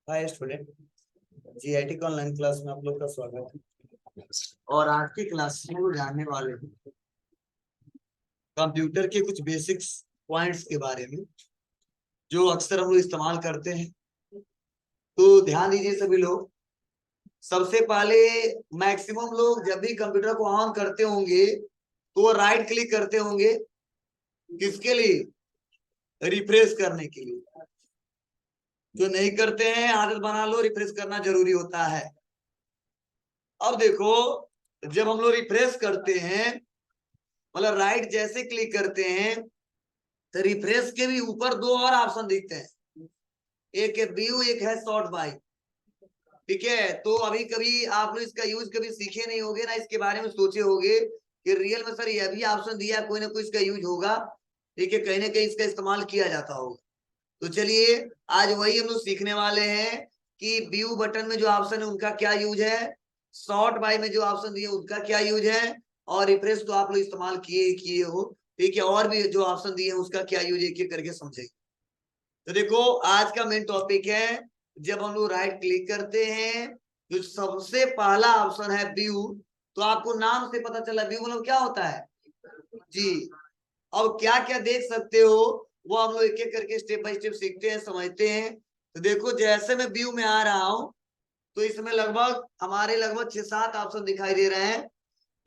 Hi student, GIT के online class में आप लोग का स्वागत है। और आज की क्लास में वो जानने वाले हैं कंप्यूटर के कुछ बेसिक्स पॉइंट्स के बारे में जो अक्सर हम लोग इस्तेमाल करते हैं। तो ध्यान दीजिए सभी लोग। सबसे पहले मैक्सिमम लोग जब भी कंप्यूटर को ऑन करते होंगे तो वो राइट क्लिक करते होंगे। किसके लिए? रिफ्रेश करने के लिए। जो नहीं करते हैं आदत बना लो, रिफ्रेश करना जरूरी होता है। अब देखो, जब हम लोग रिफ्रेश करते हैं मतलब राइट जैसे क्लिक करते हैं तो रिफ्रेश के भी ऊपर दो और ऑप्शन दिखते हैं। एक है व्यू, एक है सॉर्ट बाय। ठीक है, तो अभी कभी आप लोग इसका यूज कभी सीखे नहीं होगे ना, इसके बारे में सोचे होगे कि रियल में सर यह भी ऑप्शन दिया, कोई ना कोई इसका यूज होगा। ठीक है, कहीं ना कहीं इसका इस्तेमाल किया जाता होगा। तो चलिए आज वही हम लोग सीखने वाले हैं कि व्यू बटन में जो ऑप्शन है उनका क्या यूज है, सॉर्ट बाय में जो ऑप्शन दिए उनका क्या यूज है, और रिफ्रेश तो आप लोग इस्तेमाल किए किए हो। ठीक है, और भी जो ऑप्शन दिए हैं उसका क्या यूज है, एक एक करके समझेंगे। तो देखो, आज का मेन टॉपिक है जब हम लोग राइट क्लिक करते हैं जो सबसे पहला ऑप्शन है व्यू। तो आपको नाम से पता चला व्यू मतलब क्या होता है जी। अब क्या क्या देख सकते हो वो हम लोग एक एक करके स्टेप बाय स्टेप सीखते हैं, समझते हैं। तो देखो, जैसे मैं व्यू में आ रहा हूं तो इसमें लगभग हमारे लगभग 6-7 ऑप्शन दिखाई दे रहे हैं।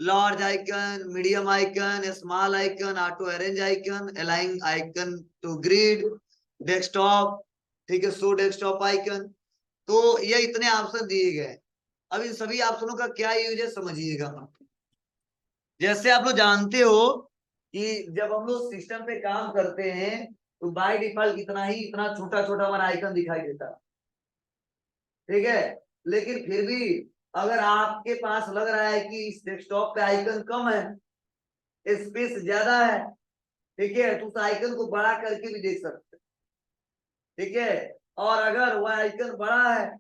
Large icon, medium icon, small icon, auto arrange icon, align icon to grid, desktop. ठीक है, शो डेस्कटॉप आइकन। तो ये इतने ऑप्शन दिए गए। अब इन सभी ऑप्शनों का क्या यूज है समझिएगा। जैसे आप लोग जानते हो कि जब हम लोग सिस्टम पे काम करते हैं तो बाय डिफॉल्ट इतना छोटा छोटा हमारा आइकन दिखाई देता है। ठीक है, लेकिन फिर भी अगर आपके पास लग रहा है कि इस डेस्कटॉप पे आइकन कम है, स्पेस ज्यादा है, ठीक है, तो उस आइकन को बड़ा करके भी देख सकते हैं। ठीक है, और अगर वह आइकन बड़ा है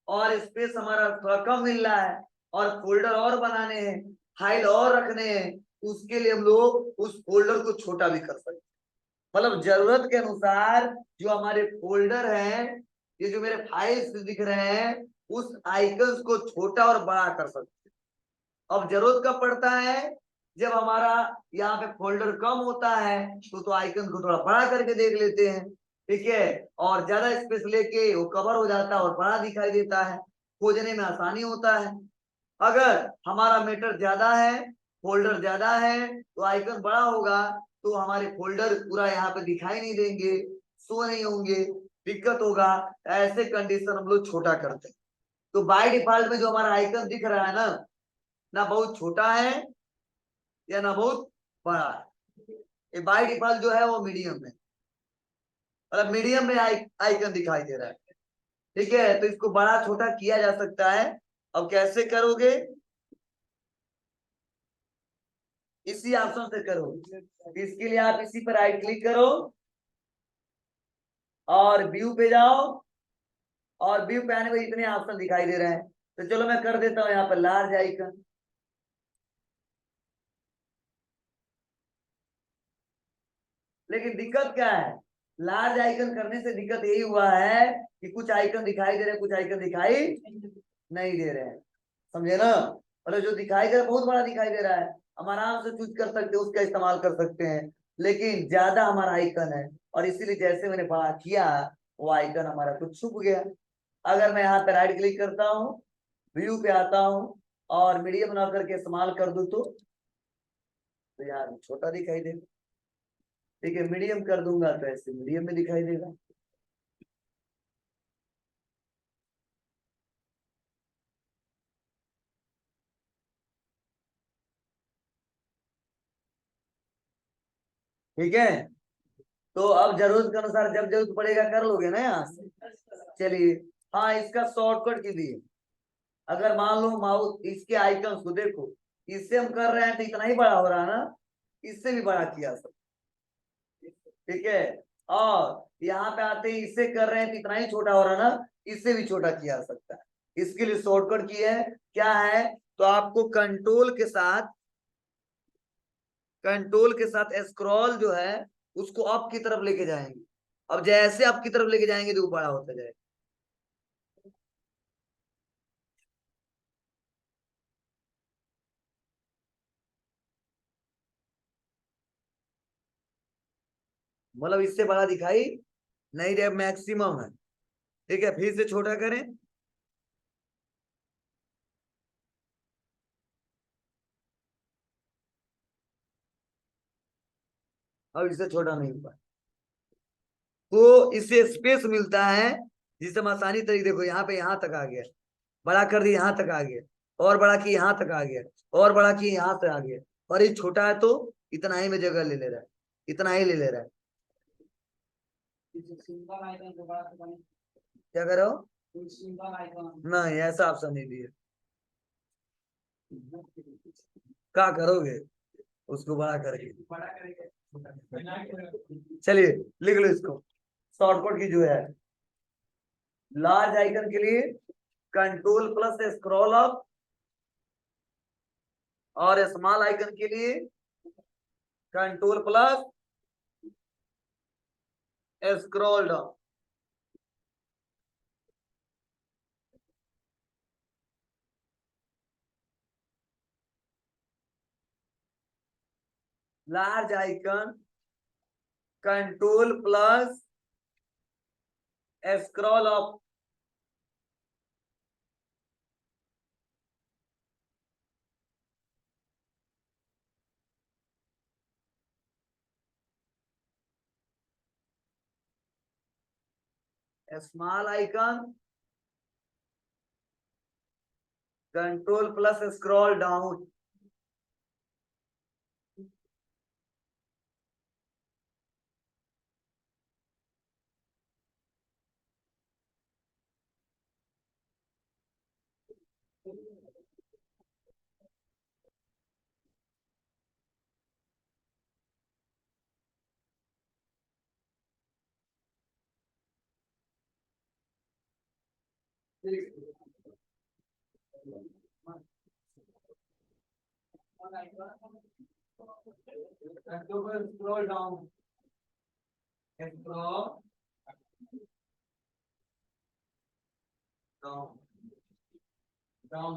और स्पेस हमारा थोड़ा कम मिल रहा है और फोल्डर और बनाने हैं, फाइल और रखने हैं, तो उसके लिए हम लोग उस फोल्डर को छोटा भी कर सकते हैं। मतलब जरूरत के अनुसार जो हमारे फोल्डर हैं, ये जो मेरे फाइल्स दिख रहे हैं, उस आइकन्स को छोटा और बड़ा कर सकते हैं। अब जरूरत कब पड़ता है? जब हमारा यहाँ पे फोल्डर कम होता है तो आइकन को थोड़ा बड़ा करके देख लेते हैं। ठीक है, और ज्यादा स्पेस लेके वो कवर हो जाता है और बड़ा दिखाई देता है, खोजने में आसानी होता है। अगर हमारा मीटर ज्यादा है, फोल्डर ज्यादा है, तो आइकन बड़ा होगा तो हमारे फोल्डर पूरा यहाँ पे दिखाई नहीं देंगे, शो नहीं होंगे, दिक्कत होगा। ऐसे कंडीशन हम लोग छोटा करते हैं। तो बाय डिफॉल्ट में जो हमारा आइकन दिख रहा है ना बहुत छोटा है या ना बहुत बड़ा है। ये बाय डिफॉल्ट जो है वो मीडियम में, मतलब मीडियम में आइकन दिखाई दे रहा है। ठीक है, तो इसको बड़ा छोटा किया जा सकता है। अब कैसे करोगे? इसी ऑप्शन से करो। इसके लिए आप इसी पर राइट क्लिक करो और व्यू पे जाओ, और व्यू पे आने में इतने ऑप्शन दिखाई दे रहे हैं। तो चलो मैं कर देता हूँ यहाँ पर लार्ज आइकन। लेकिन दिक्कत क्या है? लार्ज आइकन करने से दिक्कत यही हुआ है कि कुछ आइकन दिखाई दे रहे हैं, कुछ आइकन दिखाई नहीं दे रहे हैं। समझे ना? मतलब जो दिखाई दे रहा है बहुत बड़ा दिखाई दे रहा है, हम आराम से चूज कर सकते हैं, उसका इस्तेमाल कर सकते हैं। लेकिन ज्यादा हमारा आइकन है और इसीलिए जैसे मैंने बड़ा किया वो आइकन हमारा कुछ छुप गया। अगर मैं यहाँ पे राइट क्लिक करता हूँ, व्यू पे आता हूँ और मीडियम बना करके इस्तेमाल कर दूं तो यार छोटा दिखाई देगा। ठीक है, मीडियम कर दूंगा तो ऐसे मीडियम में दिखाई देगा। ठीक है, तो अब जरूरत के अनुसार जब जरूरत पड़ेगा कर लोगे ना यहाँ से। चलिए, हाँ इसका शॉर्टकट की भी है। अगर मान लो माउस इसके आइकन्स को देखो, इससे हम कर रहे हैं तो इतना ही बड़ा हो रहा है ना, इससे भी बड़ा किया सब। ठीक है, और यहाँ पे आते ही इससे कर रहे हैं तो इतना ही छोटा हो रहा है ना, इससे भी छोटा किया जा सकता है। इसके लिए शॉर्टकट की है, क्या है? तो आपको कंट्रोल के साथ स्क्रॉल जो है उसको अप की तरफ लेके जाएंगे। अब जैसे अप की तरफ लेके जाएंगे तो वो बड़ा होता जाएगा। मतलब इससे बड़ा दिखाई नहीं दे, मैक्सिमम है। ठीक है, फिर से छोटा करें। अब इससे छोटा नहीं हुआ, तो इससे स्पेस मिलता है जिससे हम आसानी तरीके, देखो यहाँ पे यहाँ तक आ गया, बड़ा कर दिया यहाँ तक आ गया, और बड़ा की यहाँ तक आ गया, और बड़ा की यहाँ तक आ गया, और ये छोटा है तो इतना ही में जगह ले ले रहा है, इतना ही ले ले रहा है। क्या करो, नहीं ऐसा ऑप्शन नहीं दिए, क्या करोगे उसको बड़ा करके। चलिए लिख लो इसको, शॉर्टकट की जो है, लार्ज आइकन के लिए कंट्रोल प्लस स्क्रॉल अप, और स्मॉल आइकन के लिए control plus scroll down. Large icon control plus scroll up, small icon control plus scroll down. Scroll down, scroll down, down.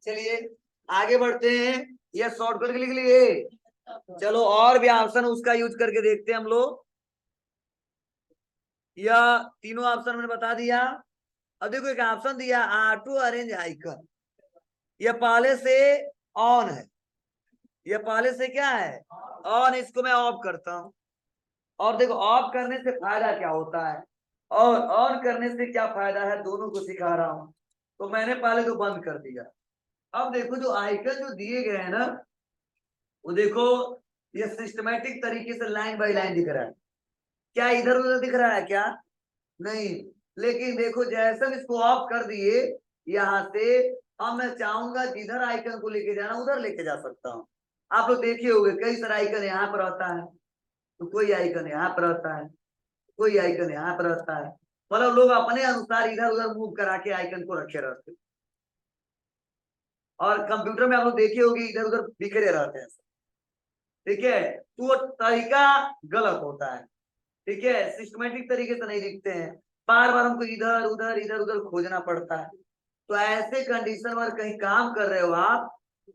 चलिए आगे बढ़ते हैं, यह शॉर्टकट के लिख लिए। चलो और भी ऑप्शन उसका यूज करके देखते हैं हम लोग। यह तीनों ऑप्शन मैंने बता दिया। अब देखो एक ऑप्शन दिया ऑटो अरेंज आइकन, यह पहले से ऑन है, यह पहले से क्या है, ऑन। इसको मैं ऑफ करता हूं, और देखो ऑफ करने से फायदा क्या होता है और ऑन करने से क्या फायदा है, दोनों को सिखा रहा हूं। तो मैंने पहले तो बंद कर दिया। अब देखो जो आइकन जो दिए गए हैं ना, वो देखो ये सिस्टमेटिक तरीके से लाइन बाय लाइन दिख रहा है। क्या इधर उधर दिख रहा है क्या, नहीं। लेकिन देखो जैसे हम इसको ऑफ कर दिए यहाँ से, अब मैं चाहूंगा जिधर आइकन को लेके जाना उधर लेके जा सकता हूँ। आप लोग देखिए होंगे कई सारे आइकन यहाँ पर रहता है, तो कोई आइकन यहाँ पर रहता है, कोई आइकन यहाँ पर रहता है। मतलब लोग अपने अनुसार इधर उधर मूव करा के आइकन को रखे रहते, और कंप्यूटर में आप लोग देखे होंगे इधर उधर बिखरे रहते हैं। ठीक है, तो वो तरीका गलत होता है। ठीक है, सिस्टमेटिक तरीके से नहीं दिखते हैं, बार बार हमको इधर उधर खोजना पड़ता है। तो ऐसे कंडीशन में कहीं काम कर रहे हो आप,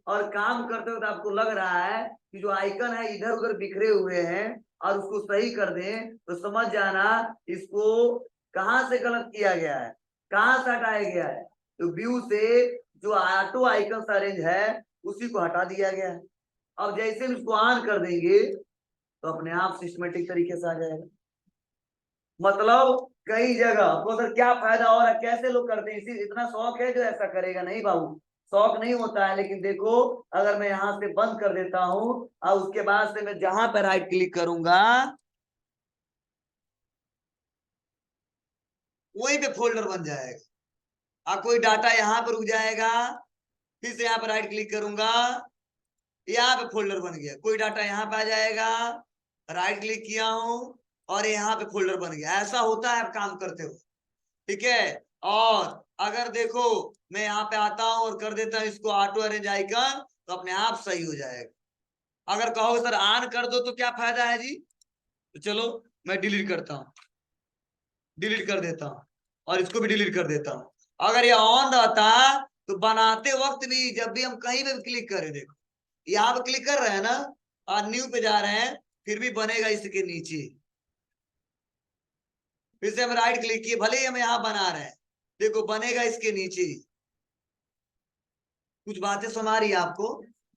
और काम करते हो तो आपको लग रहा है कि जो आइकन है इधर उधर बिखरे हुए हैं, और उसको सही कर दें, तो समझ जाना इसको कहाँ से गलत किया गया है, कहाँ से हटाया गया है। तो व्यू से जो ऑटो आइकन अरेंज है उसी को हटा दिया गया है। अब जैसे हम इसको ऑन कर देंगे तो अपने आप सिस्टमेटिक तरीके से आ जाएगा। मतलब कई जगह आपको सर क्या फायदा हो रहा है, कैसे लोग करते हैं, इसी इतना शौक है जो ऐसा करेगा, नहीं बाबू शौक नहीं होता है। लेकिन देखो अगर मैं यहाँ से बंद कर देता हूँ और उसके बाद से मैं जहां पर राइट क्लिक करूंगा वहीं पे फोल्डर बन जाएगा, और कोई डाटा यहाँ पर रुक जाएगा, फिर से यहाँ पर राइट क्लिक करूंगा, यहाँ पे फोल्डर बन गया, कोई डाटा यहाँ पे आ जाएगा, राइट क्लिक किया हूं, और यहाँ पे फोल्डर बन गया। ऐसा होता है आप काम करते हो, ठीक है। और अगर देखो मैं यहाँ पे आता हूँ और कर देता हूँ इसको ऑटो अरेंज आइकन, तो अपने आप सही हो जाएगा। अगर कहो सर ऑन कर दो तो क्या फायदा है जी, तो चलो मैं डिलीट करता हूँ, डिलीट कर देता हूँ और इसको भी डिलीट कर देता हूँ। अगर ये ऑन रहता तो बनाते वक्त भी जब भी हम कहीं पे क्लिक करें, देखो यहाँ पे क्लिक कर रहे हैं ना और न्यू पे जा रहे हैं, फिर भी बनेगा इसके नीचे। फिर से हम राइट क्लिक किए, भले ही हम यहाँ बना रहे हैं, देखो बनेगा इसके नीचे। कुछ बातें समझ रही है आपको,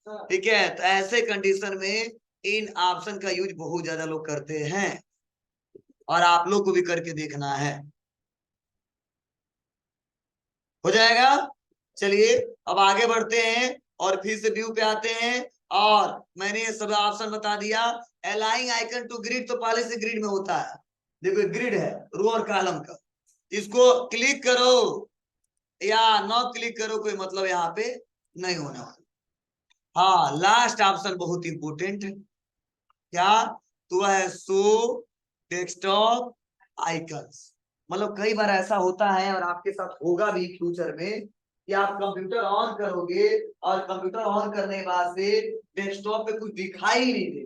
ठीक है। तो ऐसे कंडीशन में इन ऑप्शन का यूज बहुत ज्यादा लोग करते हैं और आप लोग को भी करके देखना है। हो जाएगा। चलिए अब आगे बढ़ते हैं और फिर से व्यू पे आते हैं। और मैंने ये सब ऑप्शन बता दिया। अलाइंग आइकन टू ग्रिड तो पहले से ग्रिड में होता है, देखो ग्रिड है रो और कॉलम का, इसको क्लिक करो या नॉ क्लिक करो कोई मतलब यहाँ पे नहीं होने वाला। हाँ लास्ट ऑप्शन बहुत इंपोर्टेंट है, क्या, तो है शो डेस्कटॉप आइकन्स। मतलब कई बार ऐसा होता है और आपके साथ होगा भी फ्यूचर में कि आप कंप्यूटर ऑन करोगे और कंप्यूटर ऑन करने के बाद से डेस्कटॉप पे कुछ दिखाई ही नहीं दे,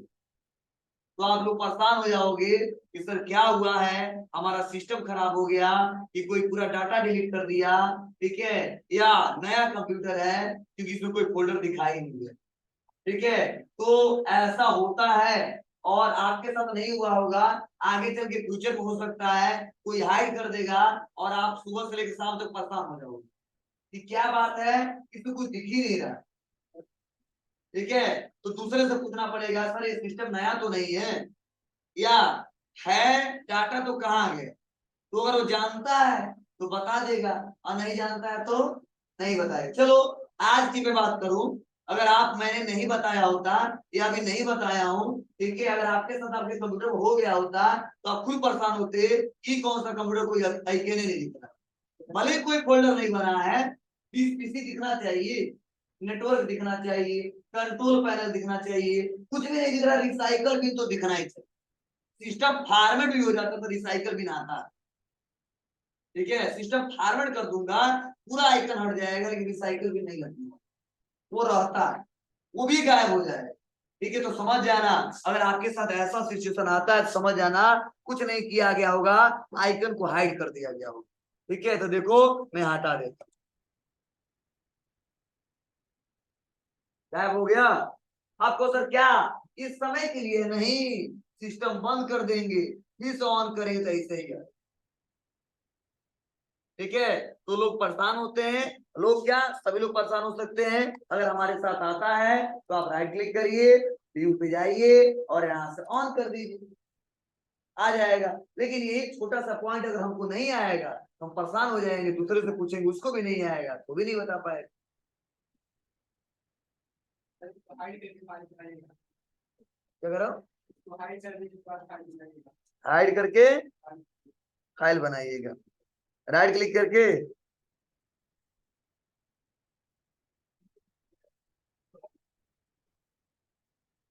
तो आप लोग परेशान हो जाओगे कि सर क्या हुआ है, हमारा सिस्टम खराब हो गया कि कोई पूरा डाटा डिलीट कर दिया, ठीक है, या नया कंप्यूटर है क्योंकि इसमें कोई फोल्डर दिखाई नहीं है, ठीक है। तो ऐसा होता है और आपके साथ नहीं हुआ होगा, आगे चल के फ्यूचर में हो सकता है कोई हाइड कर देगा और आप सुबह से लेकर शाम तक परेशान हो जाओगे कि क्या बात है, इसमें कुछ दिख ही नहीं रहा, ठीक है। तो दूसरे से पूछना पड़ेगा सर ये सिस्टम नया तो नहीं है, या है डाटा तो कहाँ गए। तो अगर वो जानता है तो बता देगा और नहीं जानता है तो नहीं बताएगा। चलो आज की मैं बात करूं, अगर आप मैंने नहीं बताया होता या अभी नहीं बताया हूं, ठीक है, अगर आपके साथ आपके कंप्यूटर में हो गया होता तो आप खुद परेशान होते कि कौन सा कंप्यूटर कोई आइकन नहीं दिख रहा, भले कोई फोल्डर नहीं बना है, पीसी दिखना चाहिए, नेटवर्क दिखना चाहिए, कंट्रोल पैनल दिखना चाहिए, कुछ भी नहीं दिख रहा, रिसाइकल भी तो दिखना ही चाहिए। सिस्टम फॉर्मेट भी हो जाता तो रिसाइकल भी ना आता, ठीक है। सिस्टम फॉरवर्ड कर दूंगा पूरा आइकन हट जाएगा लेकिन रिसाइकल भी नहीं लगेगा, वो रहता है, वो भी गायब हो जाएगा, ठीक है। तो समझ जाना अगर आपके साथ ऐसा सिचुएशन आता है तो समझ जाना कुछ नहीं किया गया होगा, आइकन को हाइड कर दिया गया होगा, ठीक है। तो देखो मैं हटा देता हूं, गायब हो गया। आपको सर क्या इस समय के लिए नहीं, सिस्टम बंद कर देंगे फिर से ऑन करेंगे तो ऐसे ही है, ठीक है। तो लोग परेशान होते हैं, लोग क्या सभी लोग परेशान हो सकते हैं। अगर हमारे साथ आता है तो आप राइट क्लिक करिए, व्यू पे जाइए और यहाँ से ऑन कर दीजिए, आ जाएगा। लेकिन ये एक छोटा सा पॉइंट अगर हमको नहीं आएगा तो हम परेशान हो जाएंगे, दूसरे से पूछेंगे उसको भी नहीं आएगा तो भी नहीं बता पाएगा। क्या करो, हाइड करके फाइल बनाइएगा, राइट क्लिक करके,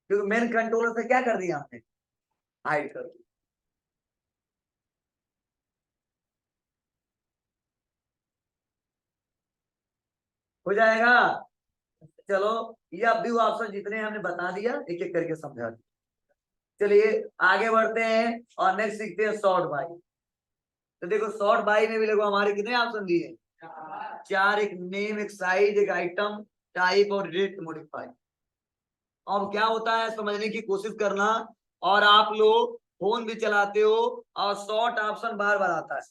क्योंकि मेन कंट्रोलर से क्या कर दिया हमने, हाइड कर दिया। हो जाएगा। चलो ये अब भी वो ऑप्शन जितने हमने बता दिया एक एक करके समझा दिया। चलिए आगे बढ़ते हैं और नेक्स्ट सीखते हैं शॉर्ट बाई। तो देखो शॉर्ट बाई में भी देखो हमारे कितने ऑप्शन दिए, चार, एक नेम, एक साइज, एक आइटम टाइप और डेट मॉडिफाई। अब क्या होता है समझने की कोशिश करना, और आप लोग फोन भी चलाते हो और शॉर्ट ऑप्शन बार बार आता है,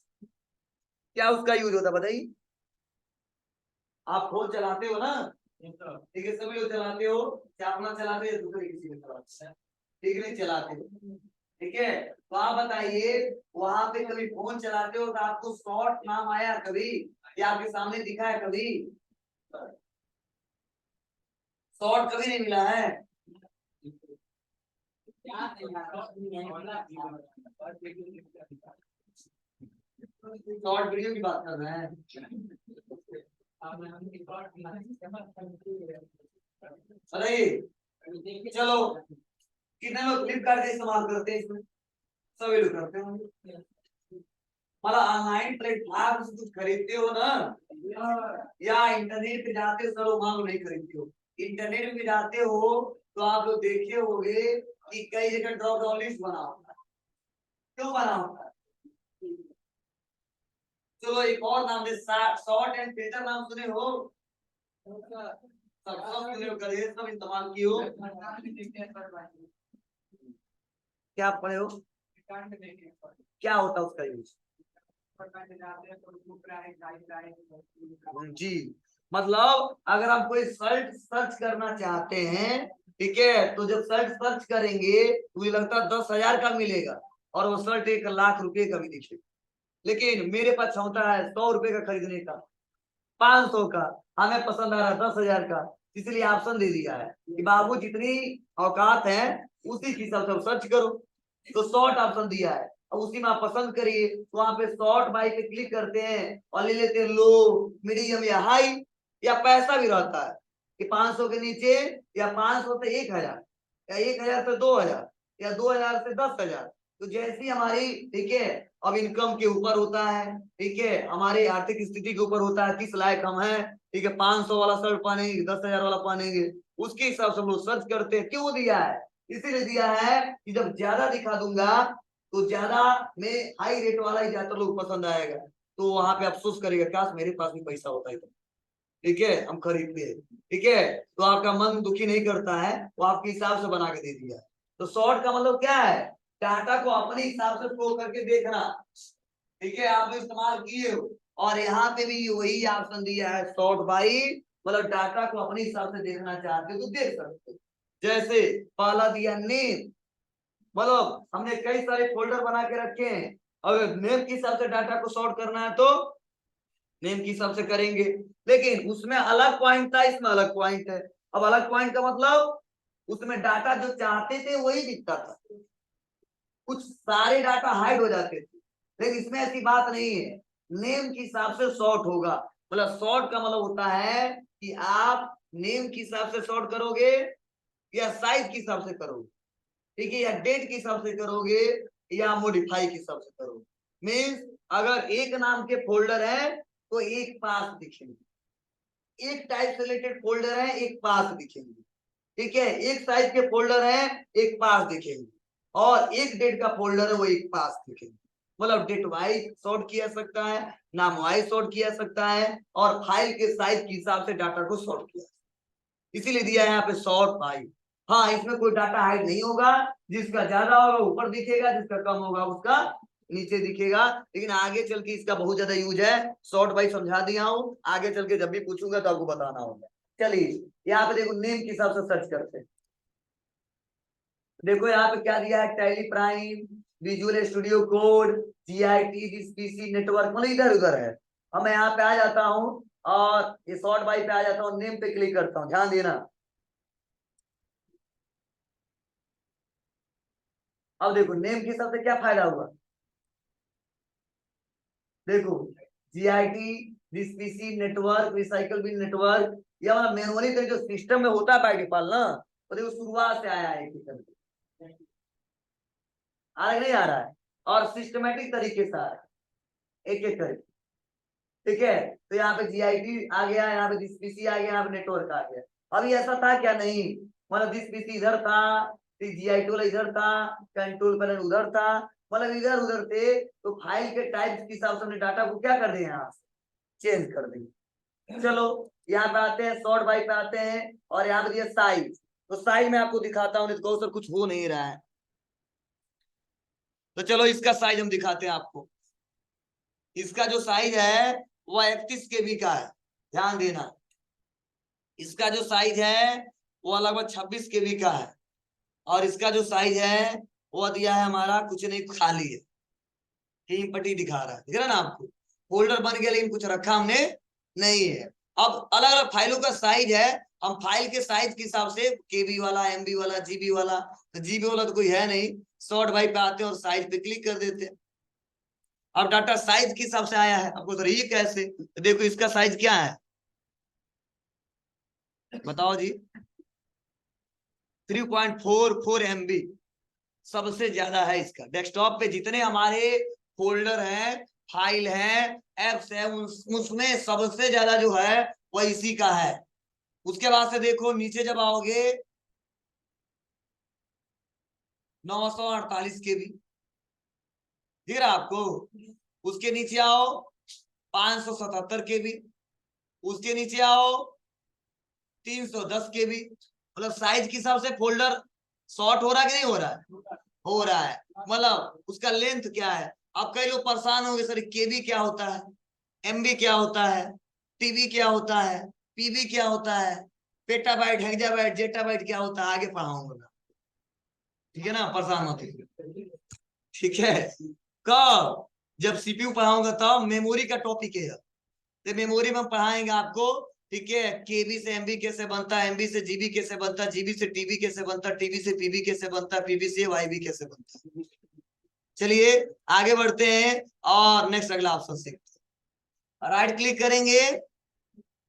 क्या उसका यूज होता है बताइए। आप फोन चलाते हो ना, ठीक है, सभी लोग चलाते हो, क्या अपना चलाते हैं दूसरे किसी को चलाते हैं, ठीक नहीं चलाते हो, ठीक है। तो आप बताइए वहां पे कभी फोन चलाते हो तो आपको शॉर्ट नाम आया कभी, या आपके सामने दिखा है कभी, शॉर्ट कभी नहीं मिला है। शॉर्ट वीडियो की बात कर रहे हैं, अरे चलो कितने लोग फ्लिपकार्ट का इस्तेमाल करते हैं इसमें, सभी लोग करते होंगे। मतलब ऑनलाइन प्लेटफॉर्म से कुछ खरीदते हो ना, या इंटरनेट पे जाते हो, चलो मान लो नहीं खरीदते हो, इंटरनेट पे जाते हो तो आप लोग देखे होंगे कि कई जगह ड्रॉप डाउन लिस्ट बना होता है। क्यों बना होता है? चलो एक और नाम दे, शॉर्ट एंड फिल्टर नाम सुने हो? सब सुने हो, करिए सब इस्तेमाल किए हो। क्या पढ़े हो? क्या होता है उसका यूज? जी, मतलब अगर हम कोई सर्च सर्च करना चाहते हैं, ठीक है, तो जब सर्च सर्च करेंगे तो मुझे लगता है 10,000 का मिलेगा, और वो सर्च 1,00,000 रुपए का भी दिखेगा। लेकिन मेरे पास क्षमता है 100 रुपए का खरीदने का, 500 का, हमें पसंद आ रहा है 10,000 का, इसलिए ऑप्शन दे दिया है कि बाबू जितनी औकात है उसी हिसाब से सर्च करो। तो शॉर्ट ऑप्शन दिया है, अब उसी में आप पसंद करिए, तो वहां पे शॉर्ट बाई पे क्लिक करते हैं और ले लेते हैं लो, मीडियम या हाई, या पैसा भी रहता है कि 500 के नीचे, या 500 से 1,000, या 1,000 से 2,000, या 2,000 से 10,000। तो जैसी हमारी, ठीक है, अब इनकम के ऊपर होता है, ठीक है, हमारी आर्थिक स्थिति के ऊपर होता है, किस लायक हम हैं, ठीक है, 500 वाला शर्ट पहनेंगे, 10,000 वाला पहनेंगे, उसके हिसाब से हम लोग सर्च करते हैं। क्यों दिया है? इसीलिए दिया है कि जब ज्यादा दिखा दूंगा तो ज्यादा में हाई रेट वाला ही ज्यादातर लोग पसंद आएगा, तो वहां पे अफसोस करेगा काश मेरे पास भी पैसा होता है तो, ठीक है, हम खरीदते हैं, ठीक है। तो आपका मन दुखी नहीं करता है, वो आपके हिसाब से बना के दे दिया। तो शॉर्ट का मतलब क्या है? डाटा को अपने हिसाब से फ्लो करके देखना, ठीक है, आप इस्तेमाल किए हो। और यहाँ पे भी वही ऑप्शन दिया है, शॉर्ट बाई, मतलब डाटा को अपने हिसाब से देखना चाहते हो तो देख सकते हो। जैसे पहला दिया नेम, मतलब हमने कई सारे फोल्डर बना के रखे हैं, अगर नेम के हिसाब से डाटा को सॉर्ट करना है तो नेम के हिसाब से करेंगे, लेकिन उसमें अलग पॉइंट था, इसमें अलग पॉइंट है। अब अलग पॉइंट का मतलब उसमें डाटा जो चाहते थे वही दिखता था, कुछ सारे डाटा हाइड हो जाते थे, लेकिन इसमें ऐसी बात नहीं है, नेम के हिसाब से सॉर्ट होगा। मतलब सॉर्ट का मतलब होता है कि आप नेम के हिसाब से सॉर्ट करोगे, या साइज के हिसाब से करोगे, ठीक है, या डेट के हिसाब से करोगे, या मॉडिफाई के हिसाब से करोगे। मीन्स अगर एक नाम के फोल्डर है तो एक पास दिखेंगे, एक टाइप से रिलेटेड फोल्डर है एक पास दिखेंगे, ठीक है, एक साइज के फोल्डर है एक पास दिखेंगे, और एक डेट का फोल्डर है वो एक पास दिखेंगे। मतलब डेट वाइज सॉर्ट किया सकता है, नाम वाइज सॉर्ट किया सकता है, और फाइल के साइज के हिसाब से डाटा को सॉर्ट किया, इसीलिए दिया है यहाँ पे सॉर्ट बाई। हाँ, इसमें कोई डाटा हाइड नहीं होगा, जिसका ज्यादा होगा ऊपर दिखेगा, जिसका कम होगा उसका नीचे दिखेगा। लेकिन आगे चल के इसका बहुत ज्यादा यूज है, सॉर्ट बाई समझा दिया हूँ, आगे चल के जब भी पूछूंगा तो आपको बताना होगा। चलिए यहाँ पे देखो नेम के हिसाब से सर्च करते हैं। देखो यहाँ पे क्या दिया है, Tally Prime, Visual Studio Code, GIT, PC network, मतलब इधर उधर है। अब मैं यहाँ पे आ जाता हूँ और ये सॉर्ट बाई पे आ जाता हूँ, नेम पे क्लिक करता हूँ, ध्यान देना। अब देखो नेम के हिसाब से क्या फायदा हुआ, देखो GIT, this PC network, recycle bin network, या मतलब मैनुअली जो सिस्टम में होता है बाय डिफॉल्ट ना, तो देखो शुरुआत से आया है एक करके, आ रहा नहीं आ रहा है, और सिस्टमेटिक तरीके से आ रहा है एक एक करके, ठीक है। तो यहाँ पे जीआईटी आ गया, यहाँ पे दिस पीसी आ गया, यहाँ पे नेटवर्क आ गया। अभी ऐसा था क्या? नहीं, मतलब दिस पीसी इधर था, जीआईटी वाला इधर था, कंट्रोल पैनल उधर था, मतलब इधर उधर थे। तो फाइल के टाइप के हिसाब से हमने डाटा को क्या कर दिया, यहाँ से चेंज कर दिया। चलो यहाँ पे आते हैं, शॉर्ट बाई पे आते हैं, और यहाँ पे दिया साइज। तो साइज में आपको दिखाता हूँ, नहीं तो सर कुछ हो नहीं रहा है, तो चलो इसका साइज हम दिखाते हैं आपको। इसका जो साइज है वो 31 KB का है, ध्यान देना। इसका जो साइज है वो लगभग 26 KB का है, और इसका जो साइज है वो दिया है हमारा कुछ नहीं, खाली है, तीन पट्टी दिखा रहा है, दिख रहा ना आपको, फोल्डर बन गया लेकिन कुछ रखा हमने नहीं है। अब अलग अलग फाइलों का साइज है, हम फाइल के साइज के हिसाब से केबी वाला, एमबी वाला, जीबी वाला, तो जीबी वाला तो कोई है नहीं, शॉर्ट बाई पे आते हैं और साइज पे क्लिक कर देते हैं। अब डाटा साइज के हिसाब से आया है, आपको सर ये कैसे? तो देखो इसका साइज क्या है, बताओ जी, 3.44 MB सबसे ज्यादा है इसका। डेस्कटॉप पे जितने हमारे फोल्डर हैं, फाइल हैं, एप्स है, उसमें सबसे ज्यादा जो है वह इसी का है। उसके बाद से देखो नीचे जब आओगे 948 के बी दिख रहा आपको। उसके नीचे आओ 577 के बी, उसके नीचे आओ 310 के बी। मतलब साइज के हिसाब से फोल्डर शॉर्ट हो रहा है कि नहीं हो रहा है? हो रहा है। मतलब उसका लेंथ क्या है। अब कई लोग परेशान होंगे, सर केबी क्या होता है, एमबी क्या होता है, टीबी क्या होता है, पीबी क्या होता है, पेटाबाइट, हेक्साबाइट, जेटाबाइट क्या होता है, आगे पढ़ाऊंगा। ठीक है ना, परेशान होते। ठीक है, कब? जब सीपीयू पढ़ाऊंगा तब। मेमोरी का टॉपिक है, तो मेमोरी में हम पढ़ाएंगे आपको। ठीक है, केबी से एमबी कैसे बनता है, एमबी से जीबी कैसे बनता है, जीबी से टीबी कैसे बनता है, टीबी से पीबी कैसे बनता है, पीबी से वाईबी कैसे बनता है। चलिए आगे बढ़ते हैं और नेक्स्ट अगला ऑप्शन सीखते हैं। राइट क्लिक करेंगे,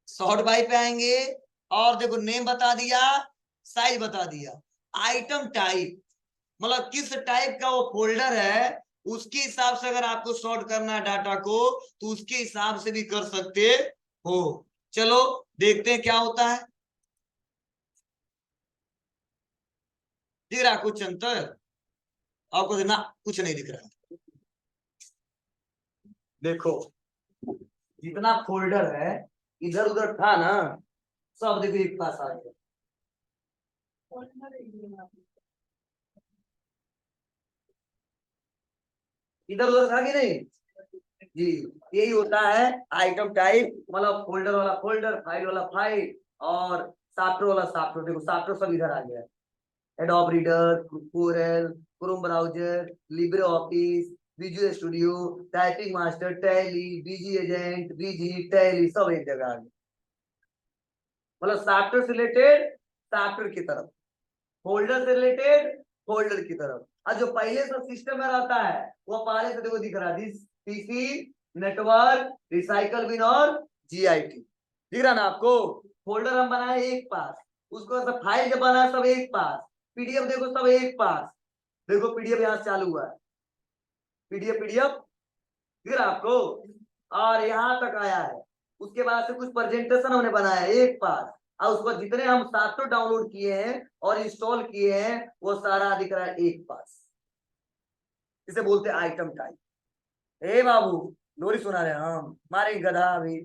सॉर्ट बाय पे आएंगे और देखो नेम बता दिया, साइज बता दिया, आइटम टाइप मतलब किस टाइप का वो फोल्डर है उसके हिसाब से अगर आपको सॉर्ट करना है डाटा को तो उसके हिसाब से भी कर सकते हो। चलो देखते हैं क्या होता है। दिख रहा कुछ अंतर? और कुछ ना, कुछ नहीं दिख रहा। देखो जितना फोल्डर है इधर उधर था ना, सब देखो एक पास आ गया। इधर उधर था कि नहीं जी। यही होता है आइटम टाइप, मतलब फोल्डर वाला फोल्डर, फाइल वाला फाइल, और सॉफ्टवेयर वाला सॉफ्टवेयर। देखो सॉफ्टवेयर सब इधर आ गया है। Adobe Reader, Corel, Chrome browser, Libre Office, Visual Studio, Typing Master, Tally, BG agent, BG Tally सब एक जगह आ गया। मतलब सॉफ्टवेयर से रिलेटेड सॉफ्टवेयर की तरफ, फोल्डर से रिलेटेड फोल्डर की तरफ। और जो पहले से सिस्टम में रहता है वो पहले से देखो दिख रहा है, this PC, network, recycle bin और जीआईटी दिख रहा ना आपको। फोल्डर हम बनाए एक पास, उसको सब फाइल जब बनाए सब एक पास, पीडीएफ देखो सब एक पास। देखो पीडीएफ यहाँ से चालू हुआ है, पीडीएफ पीडीएफ दिख रहा आपको, और यहाँ तक आया है। उसके बाद से कुछ प्रेजेंटेशन हमने बनाया है एक पास, और उसको जितने हम सॉफ्टवेयर डाउनलोड किए हैं और इंस्टॉल किए हैं वो सारा दिख रहा है एक पास। इसे बोलते हैं आइटम टाइप। ए बाबू लोरी सुना रहे हम, मारे गधा अभी।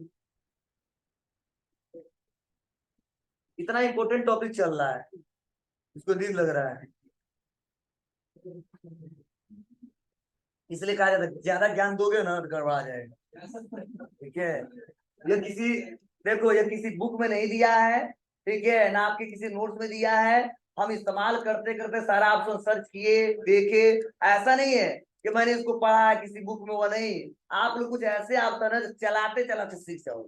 इतना इंपॉर्टेंट टॉपिक चल रहा है, इसको दिन लग रहा है। इसलिए कहा जाता है ज्यादा ज्ञान दोगे ना तो गड़बड़ा जाएगा। ठीक है, ये किसी, देखो ये किसी बुक में नहीं दिया है, ठीक है ना, आपके किसी नोट्स में दिया है। हम इस्तेमाल करते करते सारा ऑप्शन सर्च किए देखे। ऐसा नहीं है कि मैंने इसको पढ़ा है किसी बुक में, वो नहीं। आप लोग कुछ ऐसे ऑप्शन है जो चलाते चलाते सीख जाओ।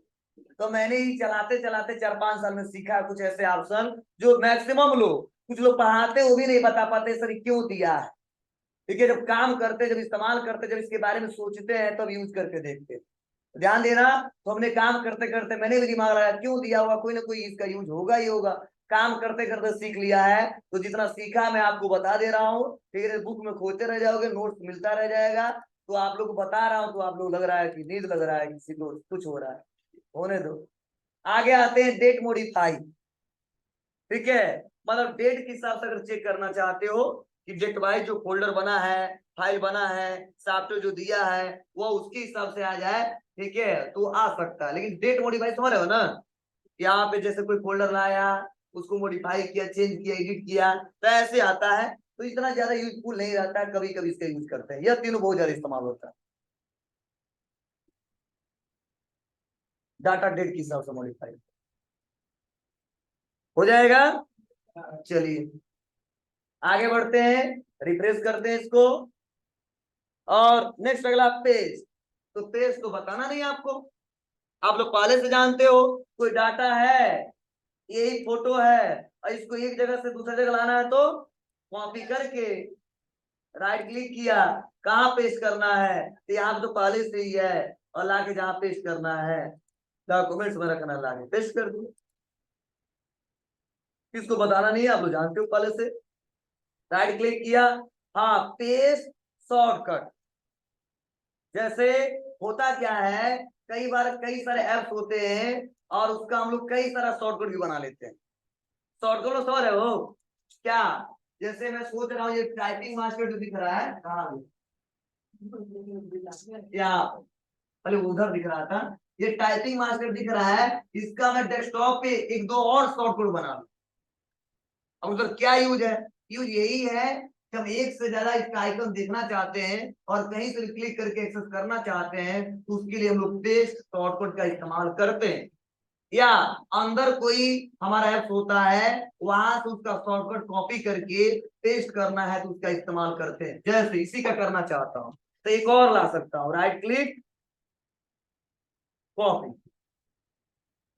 तो मैंने ही चलाते चलाते 4-5 साल में सीखा कुछ ऐसे ऑप्शन जो मैक्सिमम लोग, कुछ लोग पढ़ाते वो भी नहीं बता पाते सर क्यों दिया है। ठीक है, जब काम करते, जब इस्तेमाल करते, जब इसके बारे में सोचते हैं तब यूज करके देखते हैं। ध्यान देना। तो हमने काम करते करते मैंने भी दिमाग लगाया क्यों दिया होगा, कोई ना कोई इसका यूज होगा ही होगा। काम करते करते सीख लिया है, तो जितना सीखा मैं आपको बता दे रहा हूँ। ठीक है, बुक में खोजते रह जाओगे, नोट्स मिलता रह जाएगा। तो आप लोग को बता रहा हूँ तो आप लोग लग रहा है कि नींद लग रहा है, किसी को कुछ हो रहा है, होने दो। आगे आते हैं डेट मॉडिफाई। ठीक है, मतलब डेट के हिसाब से अगर चेक करना चाहते हो कि डेट वाइज जो फोल्डर बना है, फाइल बना है, सॉफ्टवेयर जो दिया है वो उसके हिसाब से आ जाए, ठीक है तो आ सकता है। लेकिन डेट मॉडिफाई समझ रहे हो ना, यहाँ पे जैसे कोई फोल्डर लाया, उसको मॉडिफाई किया, चेंज किया, एडिट किया, तो ऐसे आता है। तो इतना ज्यादा यूजफुल नहीं रहता है, कभी कभी इसका यूज करते हैं। यह तीनों बहुत ज्यादा इस्तेमाल होता है। डाटा डेट के हिसाब से मॉडिफाई हो जाएगा। चलिए आगे बढ़ते हैं, रिफ्रेश करते हैं इसको, और नेक्स्ट अगला पेज। तो पेज तो बताना नहीं आपको, आप लोग पहले से जानते हो। कोई डाटा है, यही फोटो है, और इसको एक जगह से दूसरी जगह लाना है तो कॉपी करके राइट क्लिक किया, कहाँ पेस्ट करना है, तो यहाँ पे तो पहले से ही है, और लाके जहाँ पेस्ट करना है डॉक्यूमेंट्स में रखना, लाके पेस्ट कर दो। किसको बताना नहीं है, आप लोग जानते हो पहले से। राइट क्लिक किया, हाँ, पेस्ट शॉर्टकट। जैसे होता क्या है, कई बार कई सारे ऐप्स होते हैं और उसका हम लोग कई सारा शॉर्टकट भी बना लेते हैं। शॉर्टकट तो समझ रहे हो क्या? जैसे मैं सोच रहा हूँ ये टाइपिंग मास्टर जो दिख रहा है कहाँ है? या पहले उधर दिख रहा था, ये टाइपिंग मास्टर दिख रहा है, इसका मैं डेस्कटॉप पे एक दो और शॉर्टकट बना लूं। अब उधर क्या यूज है? यूज यही है कि हम एक से ज्यादा इसका आइकन देखना चाहते हैं और कहीं से क्लिक करके एक्सेस करना चाहते हैं, तो उसके लिए हम लोग पेस्ट शॉर्टकट का इस्तेमाल करते हैं। या अंदर कोई हमारा ऐप होता है, वहां से उसका शॉर्टकट कॉपी करके पेस्ट करना है तो उसका इस्तेमाल करते हैं। जैसे इसी का करना चाहता हूं तो एक और ला सकता हूं, right click, copy,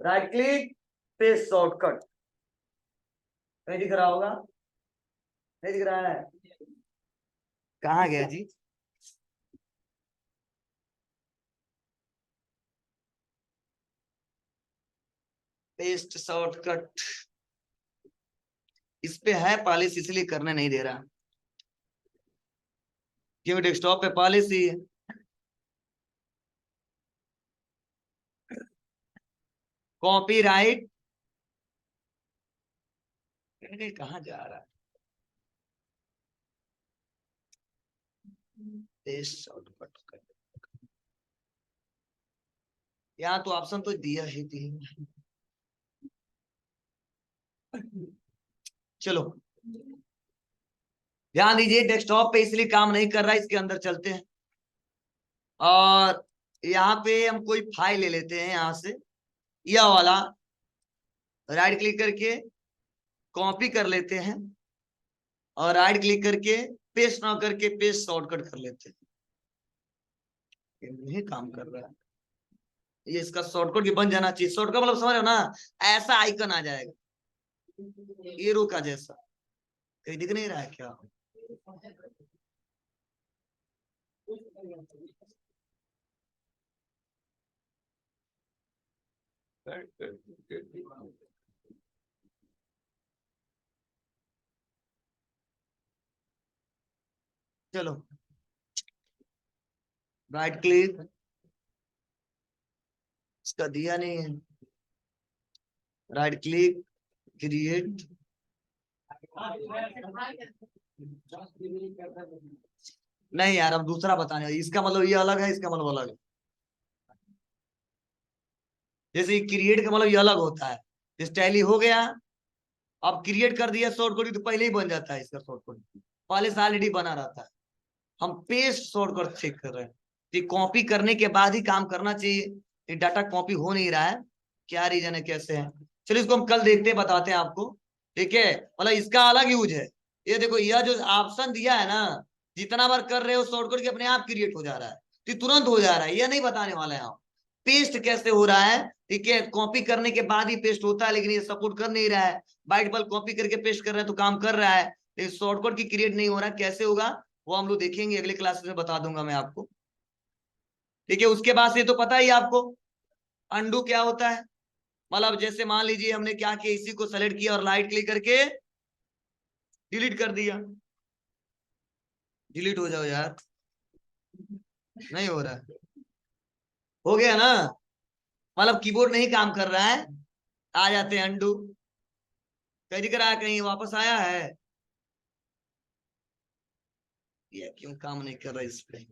right click, paste shortcut. नहीं दिख रहा होगा? नहीं दिख रहा है? कहाँ गया जी? पेस्ट शॉर्टकट इस पे है पॉलिसी, इसलिए करने नहीं दे रहा, क्योंकि डेस्कटॉप पे पॉलिसी है। कॉपी राइट, कहाँ जा रहा है? पेस्ट शॉर्टकट, यहाँ तो ऑप्शन तो दिया ही दिया। चलो ध्यान दीजिए, डेस्कटॉप पे इसलिए काम नहीं कर रहा है, इसके अंदर चलते हैं और यहाँ पे हम कोई फाइल ले लेते हैं, यहाँ से यह वाला राइट क्लिक करके कॉपी कर लेते हैं और राइट क्लिक करके पेस्ट ना करके पेस्ट शॉर्टकट कर लेते हैं। नहीं काम कर रहा है ये, इसका शॉर्टकट भी बन जाना चाहिए। शॉर्टकट मतलब समझ रहे हो ना, ऐसा आइकन आ जाएगा एरो का जैसा, कहीं दिख नहीं रहा है क्या? चलो राइट क्लिक, इसका दिया नहीं है, राइट क्लिक क्रिएट, नहीं यार अब दूसरा बताने, इसका मतलब ये अलग है, इसका मतलब अलग है। जैसे क्रिएट का मतलब ये अलग होता है, जैसे टैली हो गया, अब क्रिएट कर दिया शॉर्टकट तो पहले ही बन जाता है इसका शॉर्टकट, पहले से ऑलरेडी बना रहता है। हम पेस्ट शॉर्टकट चेक कर रहे हैं, तो कॉपी करने के बाद ही काम करना चाहिए, ये डाटा कॉपी हो नहीं रहा है, क्या रीजन है कैसे है? चलिए इसको हम कल देखते हैं, बताते हैं आपको। ठीक है, मतलब इसका अलग यूज है। ये देखो यह जो ऑप्शन दिया है ना, जितना बार कर रहे हो शॉर्टकट के अपने आप क्रिएट हो जा रहा है, तो तुरंत हो जा रहा है, यह नहीं बताने वाला है हम पेस्ट कैसे हो रहा है। ठीक है, कॉपी करने के बाद ही पेस्ट होता है, लेकिन ये सपोर्ट कर नहीं रहा है। बाइट बल कॉपी करके पेस्ट कर रहे हैं तो काम कर रहा है, लेकिन शॉर्टकट की क्रिएट नहीं हो रहा है, कैसे होगा वो हम लोग देखेंगे अगले क्लास में, बता दूंगा मैं आपको। ठीक है, उसके बाद से तो पता ही आपको अंडू क्या होता है। मतलब जैसे मान लीजिए हमने क्या किया, इसी को सेलेक्ट किया और राइट क्लिक करके डिलीट कर दिया, डिलीट हो जाओ यार, नहीं हो रहा है, हो गया ना? मतलब कीबोर्ड नहीं काम कर रहा है, आ जाते हैं अंडू, कहीं दिख रहा है, कहीं वापस आया है, ये क्यों काम नहीं कर रहा इस पे?